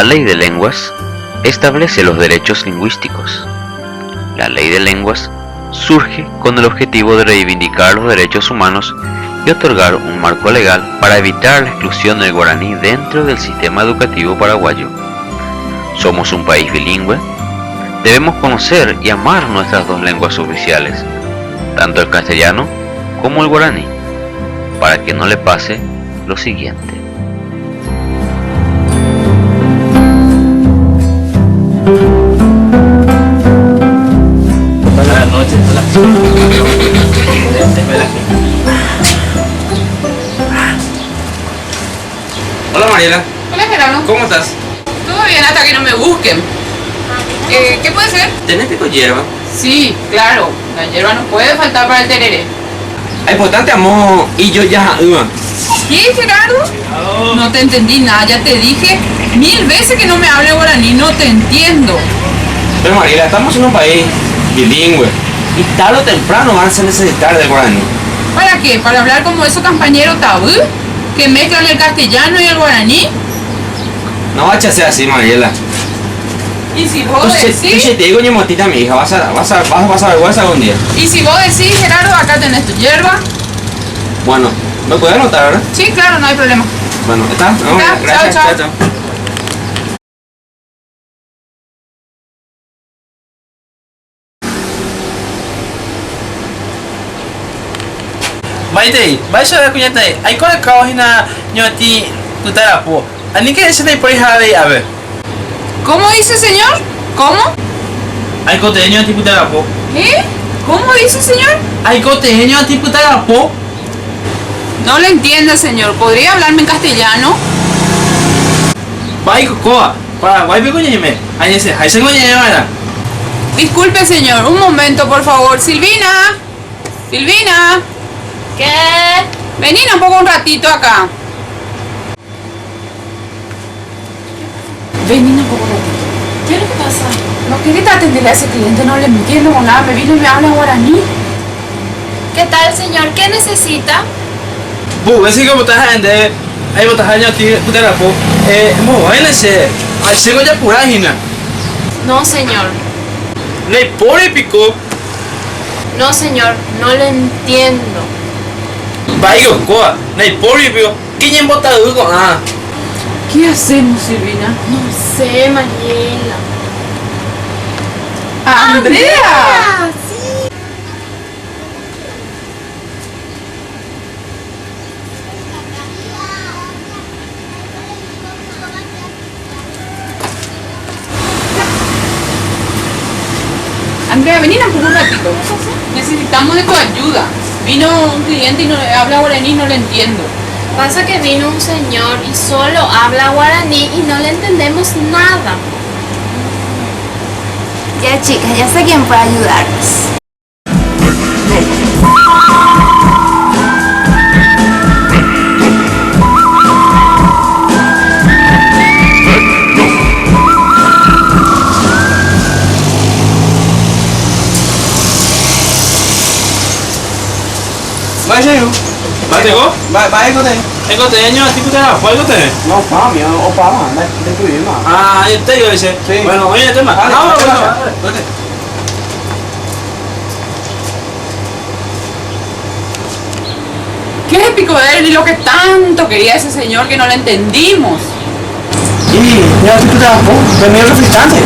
ley de lenguas establece los derechos lingüísticos. La ley de lenguas surge con el objetivo de reivindicar los derechos humanos y otorgar un marco legal para evitar la exclusión del guaraní dentro del sistema educativo paraguayo. Somos un país bilingüe, debemos conocer y amar nuestras dos lenguas oficiales, tanto el castellano como el guaraní, para que no le pase lo siguiente. Buenas noches, hola Mariela. Hola Gerardo. ¿Cómo estás? Todo bien hasta que no me busquen. ¿Qué puede ser? ¿Tenés pico hierba? Sí, claro. La hierba no puede faltar para el tereré. Hay importante amor y yo ya ¿Qué, Gerardo? No te entendí nada. Ya te dije 1000 veces que no me hable guaraní. No te entiendo. Pero Mariela, estamos en un país bilingüe y tarde o temprano van a necesitar del guaraní. ¿Para qué? ¿Para hablar como esos compañeros tabú? ¿Que mezclan el castellano y el guaraní? No va a ser así, Mariela. ¿Y si vos decís? Te digo, ñemotita, mi hija, vas a vergüenza algún día. ¿Y si vos decís, Gerardo, acá tenés tu hierba? Bueno, ¿me puedes anotar, verdad? Sí, claro, no hay problema. Bueno, ¿está? No, Está, gracias, chao, chao. chao. Maite, vai chorar com gente aí. Aí quando corre na nhoti do Tarapô, a ninguém deixa nem por aí a ver. ¿Cómo dice, señor? ¿Cómo? Aí quando tem nhoti do Tarapô. ¿Qué? ¿Cómo dice, señor? Aí quando tem nhoti do Tarapô. No lo entiendo, señor. ¿Podría hablarme en castellano? Vai cocoa, para vai pegou nheme. Aí se conhece, mara. Disculpe, señor. Un momento, por favor. Silvina. Silvina. ¿Qué? Vení un poco un ratito acá. Vení un poco un ratito. ¿Qué es lo que pasa? ¿No querés atenderle a ese cliente? No le entiendo nada. Me vino y me habla guaraní. ¿Qué tal, señor? ¿Qué necesita? Bu, esse que eu botar rende. Aí botar rende nhoti do Tarapô. Mo, aí nesse. Aí chegou de apurar, Rina. No, señor. Nem por e picou. No, señor. No le entiendo. Vai cocoa, nem por e picou. Quem é botado com ah. ¿Qué hacemos, Silvina? No sé, Mariela. ¡Andrea! Sí. Andrea, vení un poco un ratito. Necesitamos de tu ayuda. Vino un cliente y no habla guaraní y no le entiendo. Pasa que vino un señor y solo habla guaraní y no le entendemos nada. Ya chicas, ya sé quién puede ayudarnos. Vai, Jair. Pegou? Vai, encontrei. Encontrei nhoti do Tarapô, encontrei. Não, fala, opa, mano, tem que ir, mano. Ah, eu tenho esse. Sim. Bueno, oye, tema. ¿Qué es el pico de él y lo que tanto quería ese señor que no le entendimos? Y ya, tú te vas, ven, mira los instantes.